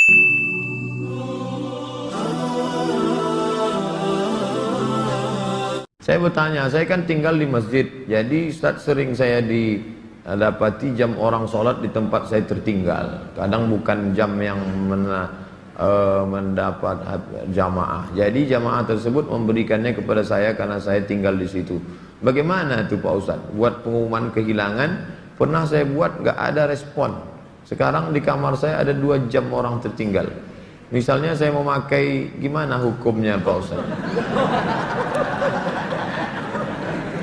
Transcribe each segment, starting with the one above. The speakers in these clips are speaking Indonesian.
Saya bertanya, saya kan tinggal di masjid, jadi Ustaz sering saya dapati jam orang sholat di tempat saya tertinggal. Kadang bukan jam yang mendapat jamaah. Jadi jamaah tersebut memberikannya kepada saya karena saya tinggal di situ. Bagaimana itu Pak Ustaz? Buat pengumuman kehilangan, pernah saya buat nggak ada respon. Sekarang di kamar saya ada 2 jam orang tertinggal. Misalnya saya mau pakai, gimana hukumnya Pak Ustaz?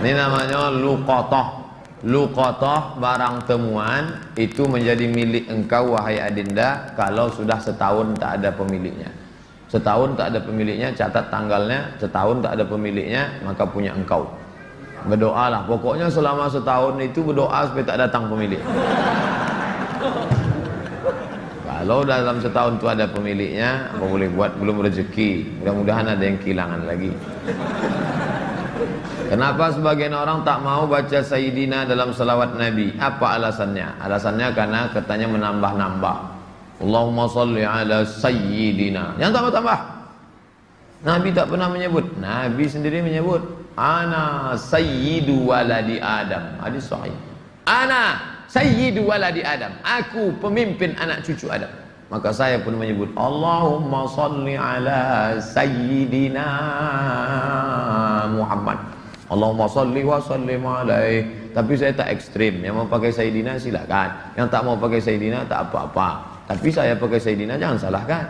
Ini namanya luqatah. Luqatah, barang temuan itu menjadi milik engkau wahai adinda kalau sudah setahun tak ada pemiliknya. Setahun tak ada pemiliknya, catat tanggalnya, setahun tak ada pemiliknya, maka punya engkau. Berdoalah, pokoknya selama setahun itu berdoa supaya tak datang pemilik. Kalau dalam setahun itu ada pemiliknya, apa boleh buat, belum rezeki. Mudah-mudahan ada yang kehilangan lagi. Kenapa sebagian orang tak mau baca Sayyidina dalam salawat Nabi? Apa alasannya? Alasannya karena katanya menambah-nambah. Allahumma salli ala Sayyidina. Yang tambah-tambah. Nabi tak pernah menyebut. Nabi sendiri menyebut. Ana Sayyidu waladi Adam. Hadis sahih. Ana Sayyidu waladi Adam. Aku pemimpin anak cucu Adam. Maka saya pun menyebut Allahumma salli ala Sayyidina Muhammad. Allahumma salli wa sallim alaih. Tapi saya tak ekstrim. Yang mau pakai Sayyidina silakan. Yang tak mau pakai Sayyidina tak apa-apa. Tapi saya pakai Sayyidina jangan salahkan.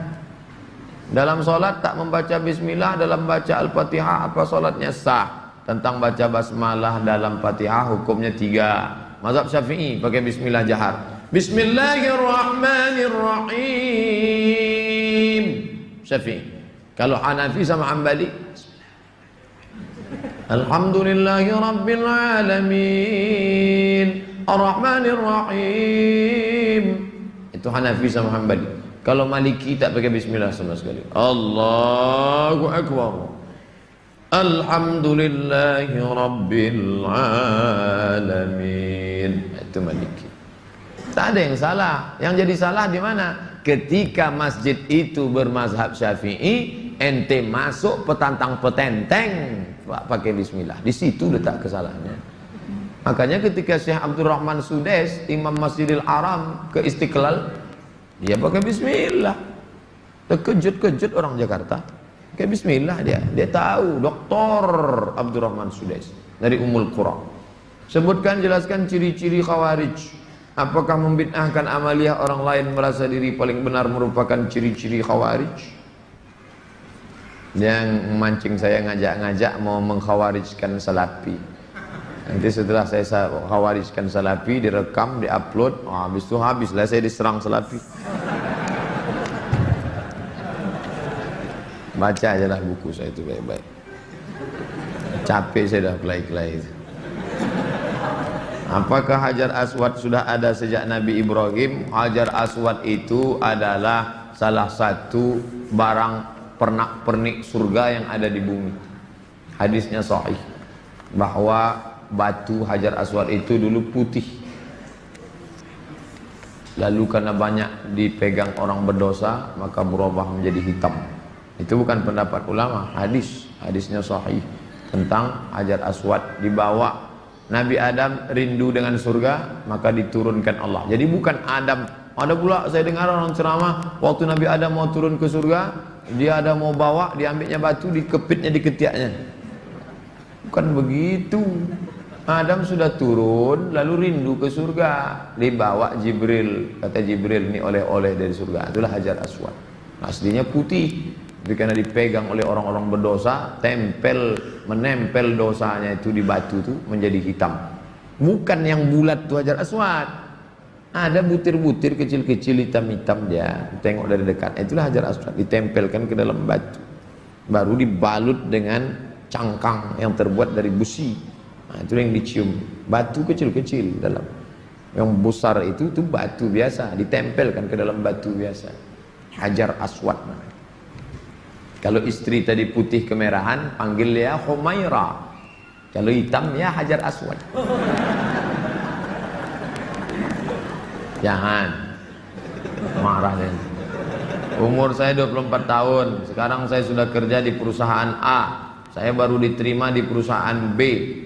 Dalam solat tak membaca bismillah dalam baca al-fatihah, apa solatnya sah? Tentang baca basmalah dalam fatihah hukumnya 3. Mazhab Syafi'i pakai bismillah jahar. Bismillahirrahmanirrahim. Syafi'i. Kalau Hanafi sama Hambali, Alhamdulillahi Rabbil Alamin Ar-Rahmanir-Rahim. Itu Hanafi sama Hambali. Kalau Maliki tak pakai bismillah sama sekali. Allahu Akbar. Alhamdulillahi Rabbil Alamin. Itu Maliki. Tak ada yang salah. Yang jadi salah di mana? Ketika masjid itu bermazhab Syafi'i, ente masuk petantang petenteng pakai bismillah. Di situ letak kesalahannya. Makanya ketika Syekh Abdurrahman Sudes, Imam Masjidil Haram ke Istiqlal, dia pakai bismillah. Terkejut-kejut orang Jakarta. Pakai bismillah dia. Dia tahu Dr. Abdurrahman Sudes dari Ummul Qura. Sebutkan, jelaskan ciri-ciri Khawarij. Apakah membid'ahkan amaliyah orang lain merasa diri paling benar merupakan ciri-ciri Khawarij? Yang memancing saya ngajak-ngajak mau mengkhawarijkan Salafi. Nanti setelah saya khawarijkan Salafi, direkam, diupload, habis itu habislah saya diserang Salafi. Baca aja lah buku saya itu baik-baik. Capek saya dah kelai-kelai itu. Apakah Hajar Aswad sudah ada sejak Nabi Ibrahim? Hajar Aswad itu adalah salah satu barang pernak-pernik surga yang ada di bumi. Hadisnya sahih bahwa batu Hajar Aswad itu dulu putih, lalu karena banyak dipegang orang berdosa maka berubah menjadi hitam. Itu bukan pendapat ulama, hadisnya sahih tentang Hajar Aswad. Dibawa Nabi Adam rindu dengan surga, maka diturunkan Allah. Jadi bukan Adam. Ada pula saya dengar orang ceramah, waktu Nabi Adam mau turun ke surga, dia ada mau bawa, diambilnya batu, dikepitnya di ketiaknya. Bukan begitu. Adam sudah turun, lalu rindu ke surga, dibawa Jibril. Kata Jibril, ini oleh-oleh dari surga. Itulah Hajar Aswad. Aslinya putih, tapi karena dipegang oleh orang-orang berdosa, menempel dosanya itu di batu itu menjadi hitam. Bukan yang bulat itu Hajar Aswad. Ada butir-butir kecil-kecil hitam-hitam dia. Tengok dari dekat. Itulah Hajar Aswad. Ditempelkan ke dalam batu. Baru dibalut dengan cangkang yang terbuat dari besi. Nah, itu yang dicium. Batu kecil-kecil dalam. Yang besar itu batu biasa. Ditempelkan ke dalam batu biasa. Hajar Aswad. Kalau istri tadi putih kemerahan, panggil dia Humaira. Kalau hitam ya Hajar Aswad. Jangan marah. Umur saya 24 tahun. Sekarang saya sudah kerja di perusahaan A. Saya baru diterima di perusahaan B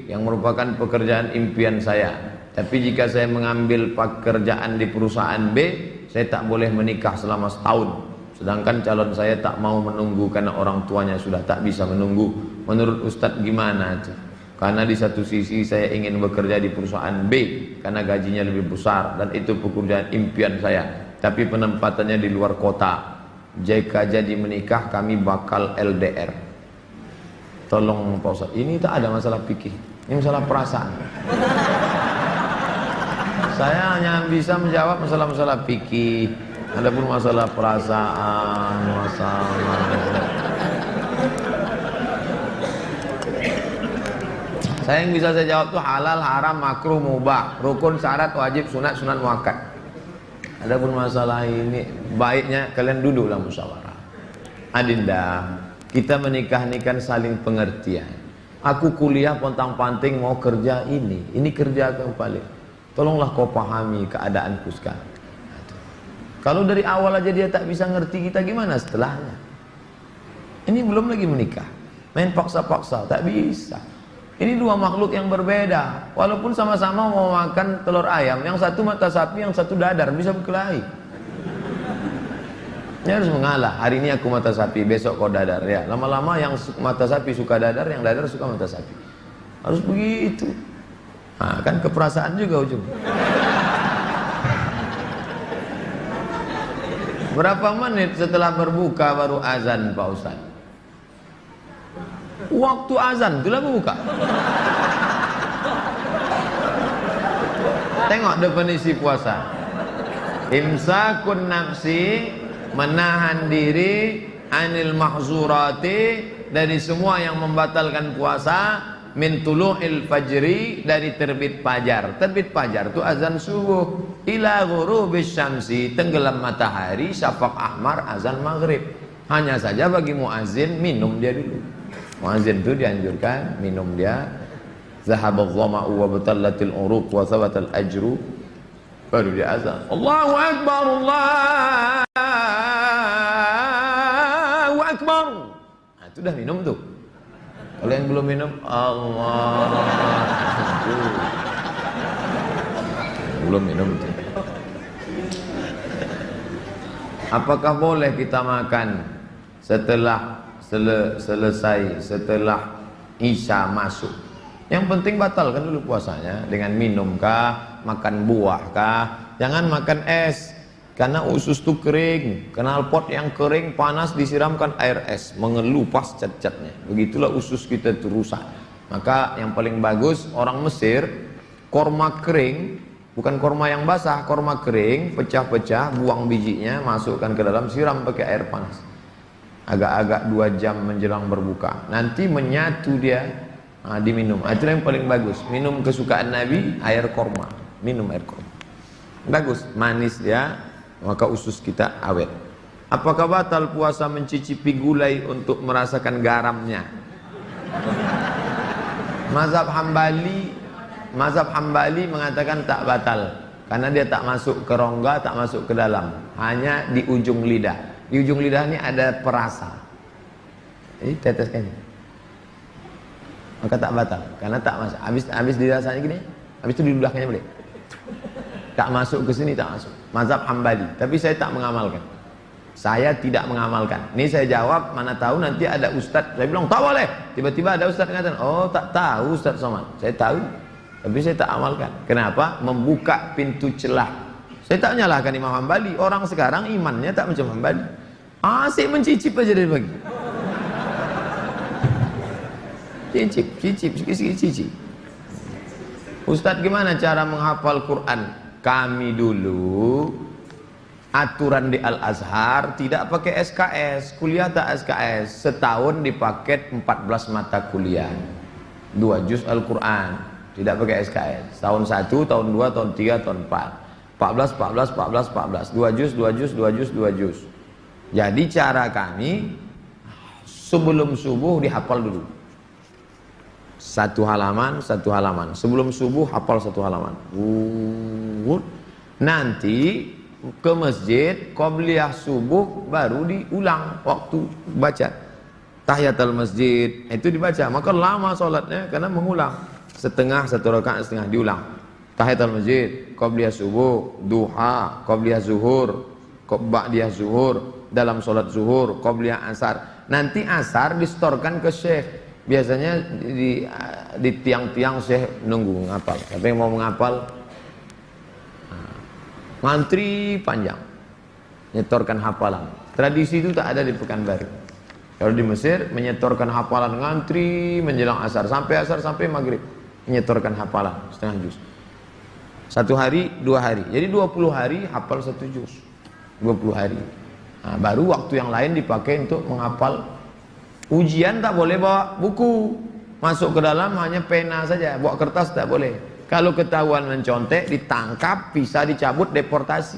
yang merupakan pekerjaan impian saya. Tapi jika saya mengambil pekerjaan di perusahaan B, saya tak boleh menikah selama setahun. Sedangkan calon saya tak mau menunggu karena orang tuanya sudah tak bisa menunggu. Menurut Ustadz gimana itu? Karena di satu sisi saya ingin bekerja di perusahaan B karena gajinya lebih besar dan itu pekerjaan impian saya. Tapi penempatannya di luar kota. Jika jadi menikah kami bakal LDR. Tolong Pak Ustadz, ini tak ada masalah fikih, ini masalah perasaan. Saya hanya bisa menjawab masalah-masalah fikih. Adapun masalah perasaan, saya yang bisa saya jawab tuh halal, haram, makruh, mubah, rukun, syarat, wajib, sunat, sunan, muakkad. Adapun masalah ini baiknya kalian duduklah musyawarah. Adinda, kita menikah ini kan saling pengertian. Aku kuliah pontang-panting mau kerja ini kerja kembali. Tolonglah kau pahami keadaanku sekarang. Kalau dari awal aja dia tak bisa ngerti kita, gimana setelahnya? Ini belum lagi menikah, main paksa-paksa, tak bisa. Ini dua makhluk yang berbeda. Walaupun sama-sama mau makan telur ayam, yang satu mata sapi, yang satu dadar, bisa berkelahi. Ini harus mengalah. Hari ini aku mata sapi, besok kau dadar. Ya, lama-lama yang mata sapi suka dadar, yang dadar suka mata sapi. Harus begitu. Nah, kan keperasaan juga ujung. Berapa menit setelah berbuka baru azan Pak Ustaz? Waktu azan itulah berbuka. Tengok definisi puasa. Imsakun nafsi, menahan diri, anil mahzurati, dari semua yang membatalkan puasa, min tulu'il fajri, dari terbit fajar. Terbit fajar itu azan subuh, ila ghurubis syamsi, tenggelam matahari, syafaq ahmar, azan maghrib. Hanya saja bagi muazin minum dia dulu. Muazin itu dianjurkan minum dia. Zahabadh dhama'u wa batallatil uruq wa thabatal ajru, baru dia azan. Allahu akbar, Allahu akbar. Nah, itu dah minum tuh. Kalau yang belum minum, Allah, belum minum tuh. Apakah boleh kita makan setelah selesai, setelah Isya masuk? Yang penting batalkan dulu puasanya dengan minum kah, makan buah kah. Jangan makan es, karena usus itu kering. Knalpot yang kering panas disiramkan air es, mengelupas cat-catnya. Begitulah usus kita itu rusak. Maka yang paling bagus orang Mesir, korma kering, bukan korma yang basah, korma kering, pecah-pecah, buang bijinya, masukkan ke dalam, siram pakai air panas. Agak-agak 2 jam menjelang berbuka. Nanti menyatu dia, diminum. Itu yang paling bagus. Minum kesukaan Nabi, air korma. Minum air korma. Bagus, manis dia, maka usus kita awet. Apakah batal puasa mencicipi gulai untuk merasakan garamnya? Mazhab Hambali mengatakan tak batal, karena dia tak masuk ke rongga, tak masuk ke dalam, hanya di ujung lidah. Di ujung lidah ini ada perasa. Jadi teteskan, maka tak batal, karena tak masuk. Habis dirasanya gini, habis itu di ludahnya boleh. Tak masuk ke sini, tak masuk. Mazhab Hambali. Tapi saya tak mengamalkan. Saya tidak mengamalkan. Ini saya jawab, mana tahu nanti ada ustadz. Saya bilang tak boleh. Tiba-tiba ada ustadz mengatakan, oh tak tahu Ustadz Somad. Saya tahu, tapi saya tak amalkan. Kenapa? Membuka pintu celah. Saya tak menyalahkan Imam Hambali. Orang sekarang imannya tak macam Hambali. Asik mencicip aja dari pagi. Cicip, sikit-sikit. Ustadz, gimana cara menghafal Quran? Kami dulu aturan di Al-Azhar tidak pakai SKS, kuliah tak SKS, setahun dipaket 14 mata kuliah, 2 juz Al-Quran, tidak pakai SKS, tahun 1, tahun 2, tahun 3, tahun 4, 14, 2 juz. Jadi cara kami sebelum subuh dihafal dulu, 1 halaman, sebelum subuh hafal 1 halaman. Nanti ke masjid, qabliyah subuh baru diulang waktu baca tahiyatul masjid, itu dibaca. Maka lama sholatnya karena mengulang. Setengah, satu rakaat setengah diulang. Tahiyatul masjid, qabliyah subuh, duha, qabliyah zuhur, ba'diyah zuhur, dalam sholat zuhur, qabliyah asar. Nanti asar distorkan ke syekh. Biasanya di tiang-tiang syekh nunggu ngapal. Tapi yang mau menghafal ngantri panjang, nyetorkan hafalan. Tradisi itu tak ada di Pekanbaru. Kalau di Mesir menyetorkan hafalan ngantri menjelang asar sampai maghrib, menyetorkan hafalan setengah juz. 1 hari 2 hari, jadi 20 hari hafal 1 juz. 20 hari. Nah, baru waktu yang lain dipakai untuk menghafal. Ujian tak boleh bawa buku, masuk ke dalam hanya pena saja, bawa kertas tak boleh. Kalau ketahuan mencontek, ditangkap, bisa dicabut, deportasi.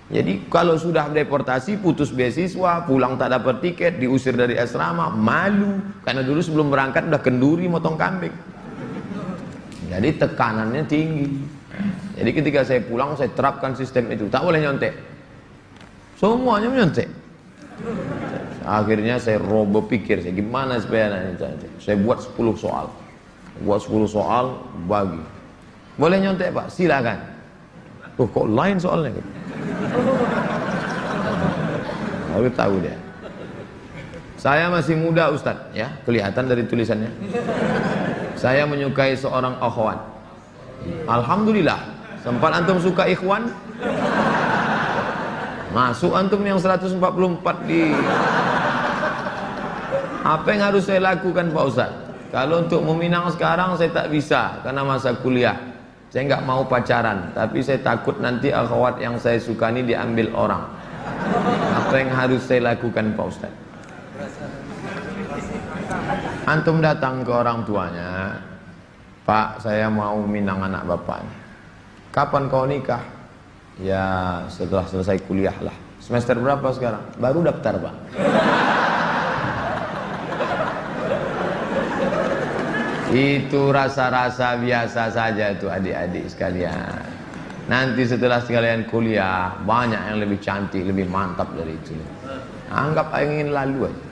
Jadi kalau sudah deportasi, putus beasiswa, pulang tak dapat tiket, diusir dari asrama, malu. Karena dulu sebelum berangkat udah kenduri motong kambing. Jadi tekanannya tinggi. Jadi ketika saya pulang, saya terapkan sistem itu, tak boleh nyontek. Semuanya menyontek. Akhirnya saya berpikir, gimana supaya saya buat 10 soal. Buat 10 soal, bagi. Boleh nyontek Pak? Silakan. Oh, kok lain soalnya? Baru tahu dia. Saya masih muda Ustadz, ya, kelihatan dari tulisannya. Saya menyukai seorang akhwat. Alhamdulillah. Sempat antum suka ikhwan? Masuk antum yang 144 di. Apa yang harus saya lakukan Pak Ustaz? Kalau untuk meminang sekarang saya tak bisa karena masa kuliah. Saya nggak mau pacaran, tapi saya takut nanti akhwat yang saya suka ini diambil orang. Apa yang harus saya lakukan Pak Ustaz? Antum datang ke orang tuanya, Pak, saya mau minang anak bapak. Kapan kau nikah? Ya setelah selesai kuliah lah. Semester berapa sekarang? Baru daftar Pak. Itu rasa-rasa biasa saja itu adik-adik sekalian. Nanti setelah sekalian kuliah, banyak yang lebih cantik, lebih mantap dari itu. Anggap ingin lalu aja.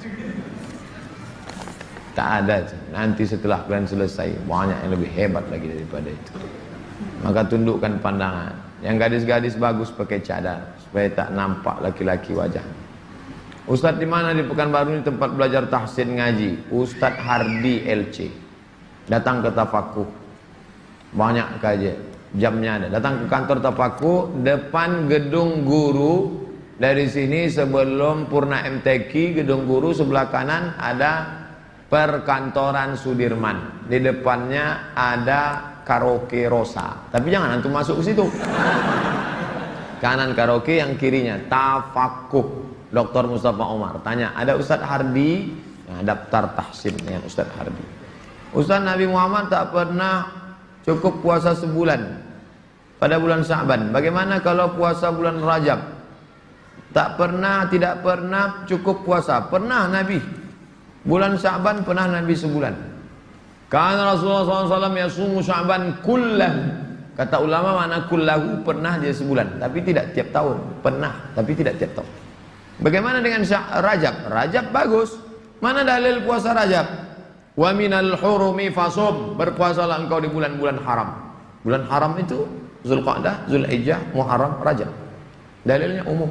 Tak ada. Nanti setelah kalian selesai, banyak yang lebih hebat lagi daripada itu. Maka tundukkan pandangan. Yang gadis-gadis bagus pakai cadar supaya tak nampak laki-laki wajah. Ustadz di mana di Pekanbaru ini tempat belajar tahsin ngaji? Ustadz Hardi LC. Datang ke Tafakuh, banyak kajian, jamnya ada. Datang ke kantor Tafakuh, depan gedung guru. Dari sini sebelum Purna MTQ, gedung guru sebelah kanan ada perkantoran Sudirman. Di depannya ada karaoke Rosa. Tapi jangan antum masuk ke situ. Kanan karaoke, yang kirinya Tafakuh. Dr. Mustafa Omar. Tanya, ada Ustadz Hardi? Nah, daftar tahsin dengan Ustadz Hardi. Ustaz, Nabi Muhammad tak pernah cukup puasa sebulan pada bulan Sya'ban. Bagaimana kalau puasa bulan Rajab? Tak pernah, tidak pernah cukup puasa. Pernah Nabi. Bulan Sya'ban pernah Nabi sebulan. Karena Rasulullah SAW yasumu Sya'ban kullahu. Kata ulama mana kullahu, pernah dia sebulan. Tapi tidak tiap tahun. Pernah, tapi tidak tiap tahun. Bagaimana dengan Rajab? Rajab bagus. Mana dalil puasa Rajab? Wa minal hurumi fasum, berpuasalah engkau di bulan-bulan haram. Bulan haram itu Zulqa'dah, Zulhijjah, Muharram, Rajab. Dalilnya umum.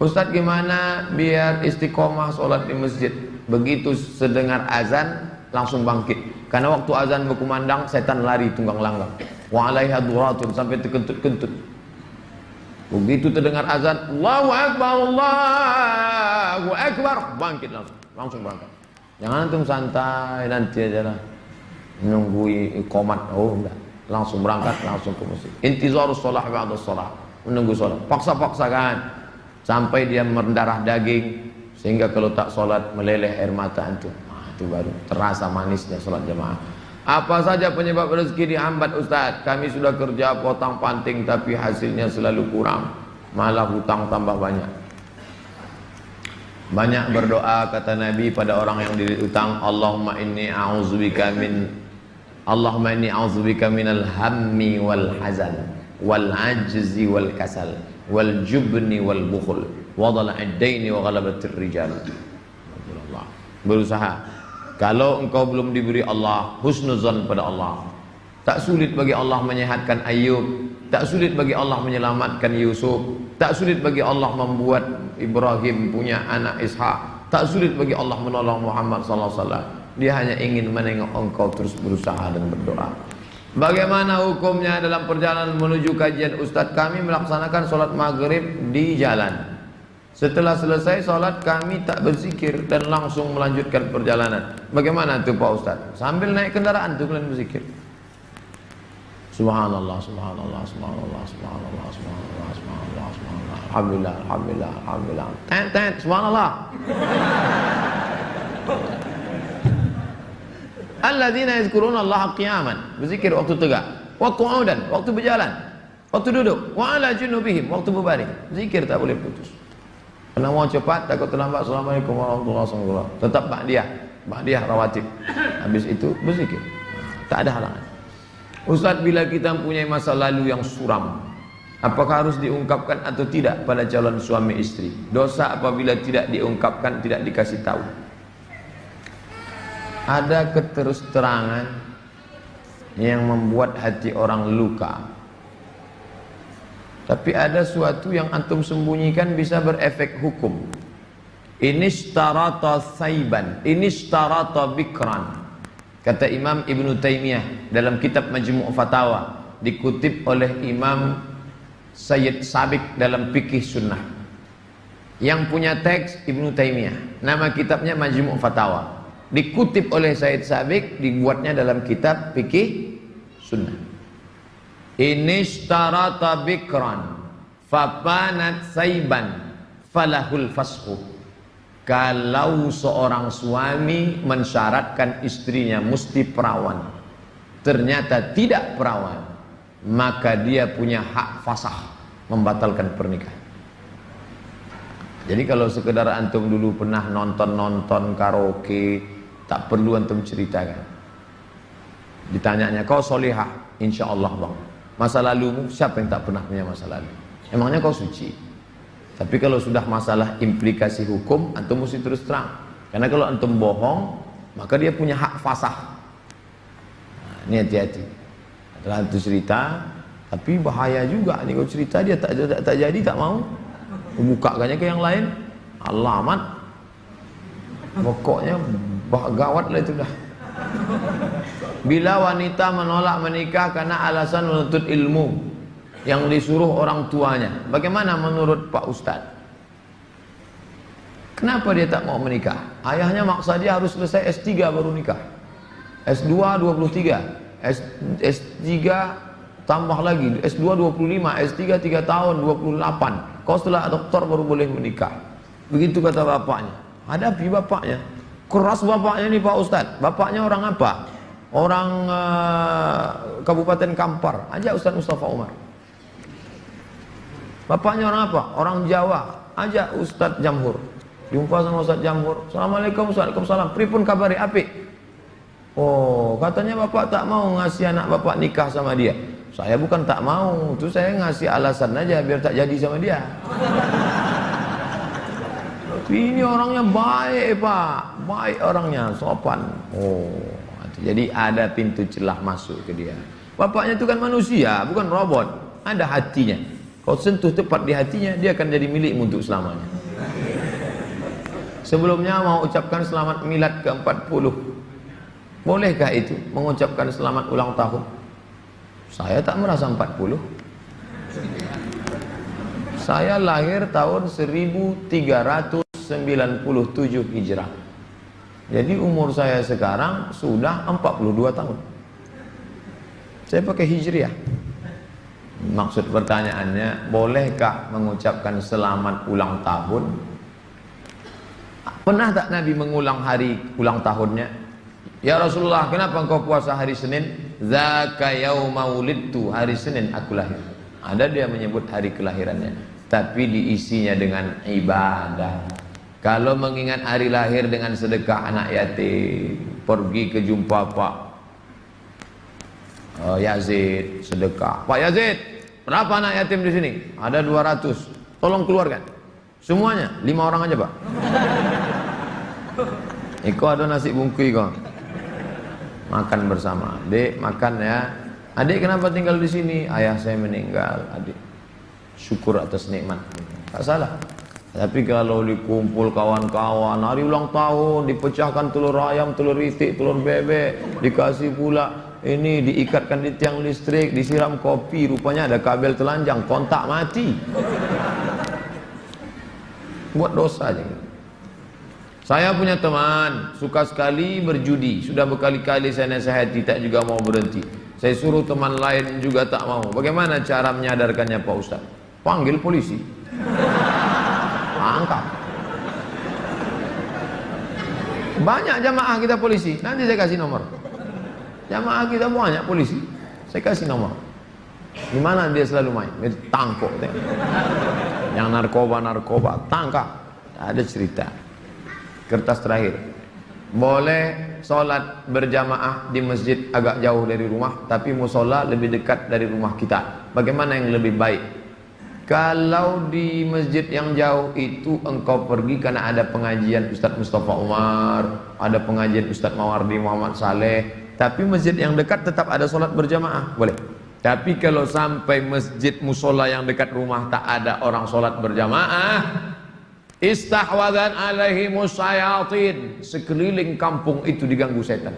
Ustadz, gimana biar istiqomah sholat di masjid? Begitu sedengar azan langsung bangkit. Karena waktu azan berkumandang setan lari tunggang langgang. Wa alaiha duratun, sampai terkentut-kentut. Begitu terdengar azan, Allahu Akbar, Allahu Akbar, bangkit langsung berangkat. Jangan antum santai nanti aja lah menunggu iqamat. Oh enggak, langsung berangkat, langsung ke masjid. Intizarus shalah ba'da shalah, menunggu sholat. Paksa-paksakan sampai dia mendarah daging sehingga kalau tak sholat meleleh air mata antum. Itu baru terasa manisnya sholat jamaah. Apa saja penyebab rezeki dihambat Ustaz? Kami sudah kerja potong panting tapi hasilnya selalu kurang, malah hutang tambah banyak. Banyak berdoa kata Nabi pada orang yang dililit utang, Allahumma inni a'udzubika minal hammi wal hazan. wal ajzi wal kasal wal jubni wal bukhul wa dhala'id daini wa ghalabatir rijal. Berusaha. Kalau engkau belum diberi Allah husnuzan pada Allah, tak sulit bagi Allah menyehatkan Ayub, tak sulit bagi Allah menyelamatkan Yusuf, tak sulit bagi Allah membuat Ibrahim punya anak Ishak, tak sulit bagi Allah menolong Muhammad sallallahu alaihi wasallam. Dia hanya ingin menengok engkau terus berusaha dan berdoa. Bagaimana hukumnya dalam perjalanan menuju kajian Ustadz? Kami melaksanakan sholat maghrib di jalan. Setelah selesai sholat kami tak berzikir dan langsung melanjutkan perjalanan. Bagaimana itu Pak Ustadz? Sambil naik kendaraan itu kalian berzikir. Subhanallah, subhanallah, subhanallah, subhanallah, subhanallah, subhanallah, subhanallah. Alhamdulillah, alhamdulillah, alhamdulillah. Tet, subhanallah. Alladzina yazkuruna Allah qiyaman, berzikir waktu tegak, wa qu'udan, waktu berjalan, waktu duduk, wa ala junubihim, waktu berbaring. Zikir tak boleh putus. Kena mau cepat, takut terlambat. Assalamualaikum warahmatullahi wabarakatuh. Tetap ba'diyah rawatib. Habis itu berzikir. Tak ada halangan. Ustaz, bila kita mempunyai masa lalu yang suram, apakah harus diungkapkan atau tidak pada calon suami istri? Dosa apabila tidak diungkapkan, tidak dikasih tahu. Ada keterus terangan yang membuat hati orang luka. Tapi ada suatu yang antum sembunyikan bisa berefek hukum. Inishtarata saiban, inishtarata bikran. Kata Imam Ibn Taymiyah dalam kitab Majmu' Fatawa, dikutip oleh Imam Sayyid Sabiq dalam Fikih Sunnah. Yang punya teks Ibn Taymiyah, nama kitabnya Majmu' Fatawa. Dikutip oleh Sayyid Sabiq, dibuatnya dalam kitab Fikih Sunnah. Inishtarata bikran fapanat saiban falahul fashu. Kalau seorang suami mensyaratkan istrinya mesti perawan, ternyata tidak perawan, maka dia punya hak fasah membatalkan pernikahan. Jadi kalau sekedar antum dulu pernah nonton karaoke, tak perlu antum ceritakan. Ditanyanya, kau solihah? Insya Allah bang. Masa lalumu, siapa yang tak pernah punya masa lalu? Emangnya kau suci? Tapi kalau sudah masalah implikasi hukum, antum mesti terus terang. Karena kalau antum bohong, maka dia punya hak fasah. Nah, ini hati-hati. Adalah itu cerita, tapi bahaya juga. Ini kalau cerita dia tak jadi, tak mau. Bukakannya ke yang lain, alamat. Pokoknya gawat lah itu dah. Bila wanita menolak menikah karena alasan menuntut ilmu yang disuruh orang tuanya, bagaimana menurut Pak Ustadz? Kenapa dia tak mau menikah? Ayahnya maksa dia harus selesai S3 baru nikah. S2 23, S3 tambah lagi, S2 25, S3 3 tahun 28. Kau setelah doktor baru boleh menikah. Begitu kata bapaknya. Hadapi bapaknya. Keras bapaknya nih Pak Ustadz. Bapaknya orang apa? Orang Kabupaten Kampar. Ajak Ustadz Mustafa Umar. Bapaknya orang apa? Orang Jawa. Ajak Ustadz Jamhur. Jumpa sama Ustadz Jamhur. Assalamualaikum, waalaikumsalam. Pripun kabari apik? Oh, katanya bapak tak mau ngasih anak bapak nikah sama dia. Saya bukan tak mau, itu saya ngasih alasan aja biar tak jadi sama dia. Tapi ini orangnya baik Pak, baik orangnya, sopan. Oh, jadi ada pintu celah masuk ke dia. Bapaknya itu kan manusia, bukan robot. Ada hatinya. Kau sentuh tepat di hatinya, dia akan jadi milikmu untuk selamanya. Sebelumnya mau ucapkan selamat milad ke-40. Bolehkah itu mengucapkan selamat ulang tahun? Saya tak merasa 40. Saya lahir tahun 1397 Hijrah. Jadi umur saya sekarang sudah 42 tahun. Saya pakai Hijriah. Maksud pertanyaannya, bolehkah mengucapkan selamat ulang tahun? Pernah tak Nabi mengulang hari ulang tahunnya? Ya Rasulullah, kenapa engkau puasa hari Senin? Zaka yauma wulidtu, hari Senin aku lahir. Ada dia menyebut hari kelahirannya, tapi diisinya dengan ibadah. Kalau mengingat hari lahir dengan sedekah anak yatim, pergi ke jumpa Pak Yazid, sedekah. Pak Yazid, Berapa anak yatim di sini? Ada 200. Tolong keluarkan. Semuanya, 5 orang aja, Pak. Iko ada nasi bungkui kok. Makan bersama. Dek, makan ya. Adik kenapa tinggal di sini? Ayah saya meninggal, adik. Syukur atas nikmat. Tak salah. Tapi kalau dikumpul kawan-kawan, hari ulang tahun, dipecahkan telur ayam, telur itik, telur bebek, dikasih pula ini, diikatkan di tiang listrik, disiram kopi, rupanya ada kabel telanjang, kontak mati. Buat dosa aja. Saya punya teman, suka sekali berjudi. Sudah berkali-kali saya nasihati, tak juga mau berhenti. Saya suruh teman lain juga tak mau. Bagaimana cara menyadarkannya Pak Ustaz? Panggil polisi. Angkat. Banyak jamaah kita polisi. Nanti saya kasih nomor. Jamaah kita banyak polisi. Saya kasih nomor. Di mana dia selalu main? Tangkap. Yang narkoba tangkap. Ada cerita. Kertas terakhir. Boleh sholat berjamaah di masjid agak jauh dari rumah, tapi musola lebih dekat dari rumah kita. Bagaimana yang lebih baik? Kalau di masjid yang jauh itu engkau pergi karena ada pengajian Ustadz Mustafa Umar, ada pengajian Ustadz Mawardi Muhammad Saleh, tapi masjid yang dekat tetap ada sholat berjamaah, boleh. Tapi kalau sampai masjid musola yang dekat rumah tak ada orang sholat berjamaah, istahwadan alaihimus syayatin, sekeliling kampung itu diganggu setan.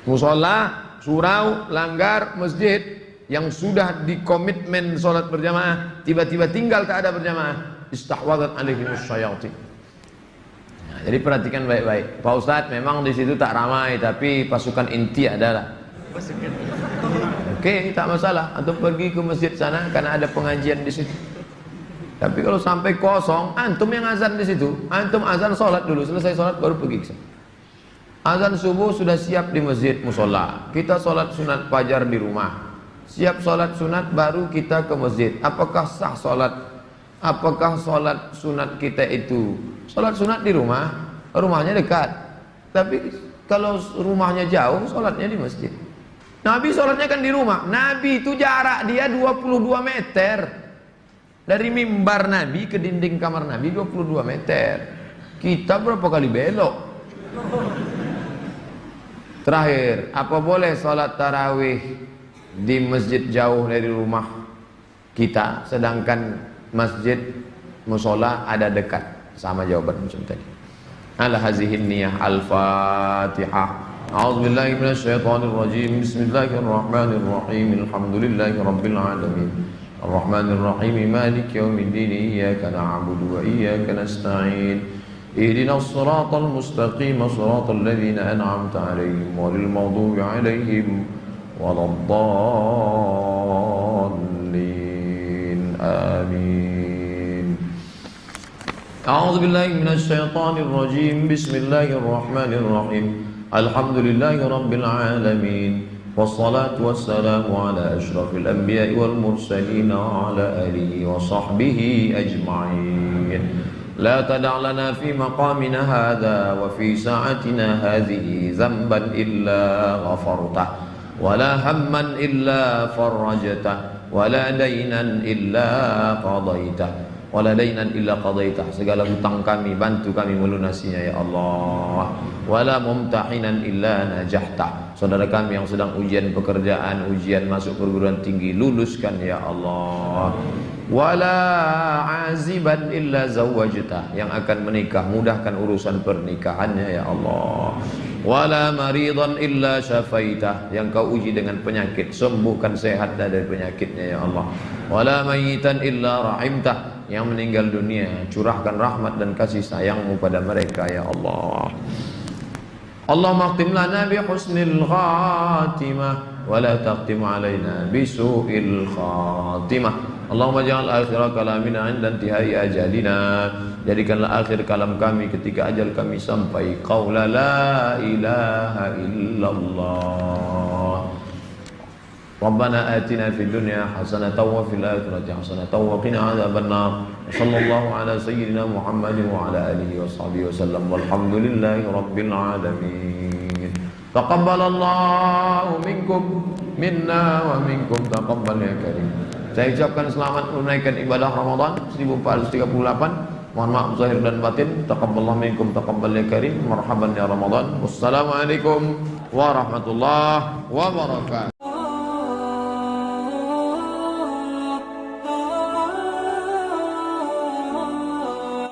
Musola, surau, langgar, masjid yang sudah dikomitmen sholat berjamaah, tiba-tiba tinggal tak ada berjamaah, istahwadan alaihimus syayatin. Nah, jadi perhatikan baik-baik. Pak Ustadz, memang di situ tak ramai, tapi pasukan inti adalah. Oke, tak masalah. Antum pergi ke masjid sana karena ada pengajian di situ. Tapi kalau sampai kosong, antum yang azan di situ, antum azan sholat dulu, selesai sholat baru pergi ke sana. Azan subuh sudah siap di masjid musola. Kita sholat sunat fajar di rumah. Siap sholat sunat baru kita ke masjid. Apakah sah sholat? Apakah sholat sunat kita itu? Sholat sunat di rumah, rumahnya dekat. Tapi kalau rumahnya jauh, sholatnya di masjid. Nabi sholatnya kan di rumah. Nabi itu jarak dia 22 meter. Dari mimbar Nabi ke dinding kamar Nabi 22 meter. Kita berapa kali belok? Terakhir, apa boleh sholat tarawih di masjid jauh dari rumah kita, sedangkan masjid musola ada dekat? Sama jawaban macam tadi. Ala hazihin niyah. Al-Fatihah. A'udzubillahi minasyaitonirrajim. Bismillahirrahmanirrahim. Alhamdulillahi rabbil alamin. Ar-Rahmanir-Rahim. Maliki yaumiddin. Iyyaka na'budu wa iyyaka nasta'in. Ihdinas siratal mustaqim. Siratal ladzina an'amta 'alaihim ghairil maghdubi 'alaihim waladdallin. Amin. A'udzu billahi minasyaitonir rajim. Bismillahirrahmanirrahim. Alhamdulillahi rabbil alamin. Wassalatu wassalamu ala asyrafil anbiya'i wal mursalin wa ala alihi wa sahbihi ajma'in. La tada' lana fi maqamina hadha wa fi sa'atina hadhihi dhanban illa ghafartah wa la hamman illa farajtah wa la daynan illa qadaitah wa la daynan illa qadaitah. Segala hutang kami bantu kami melunasinya ya Allah. Wa la mumtahinan illa najahta. Saudara kami yang sedang ujian pekerjaan, ujian masuk perguruan tinggi, luluskan ya Allah. Wala aziban illa zawwajta, yang akan menikah mudahkan urusan pernikahannya ya Allah. Wala maridan illa syafaita, yang kau uji dengan penyakit sembuhkan, sehat dari penyakitnya ya Allah. Wala mayitan illa rahimta, yang meninggal dunia curahkan rahmat dan kasih sayangmu pada mereka ya Allah. Allahumma khtim lana bi husnil khatimah wa la taqtim alaina bi su'il khatimah. Allahumma ja'al akhir kalamina 'inda intihai ajalina, jadikanlah akhir kalam kami ketika ajal kami sampai, qaula la ilaha illallah. Rabbana atina fid dunya hasanatan wa fil akhirati hasanatan wa qina adzabannar. Sallallahu ala sayyidina Muhammadin wa ala alihi wa sahbihi wasallam. Walhamdulillahi rabbil alamin. Taqabbalallahu minkum minna wa minkum taqabbal ya karim. Saya ucapkan selamat menunaikan ibadah Ramadan 1438. Mohon maaf zahir dan batin. Taqabbalallahu minkum taqabbal ya karim. Marhaban ya Ramadan. Wassalamualaikum warahmatullahi wabarakatuh.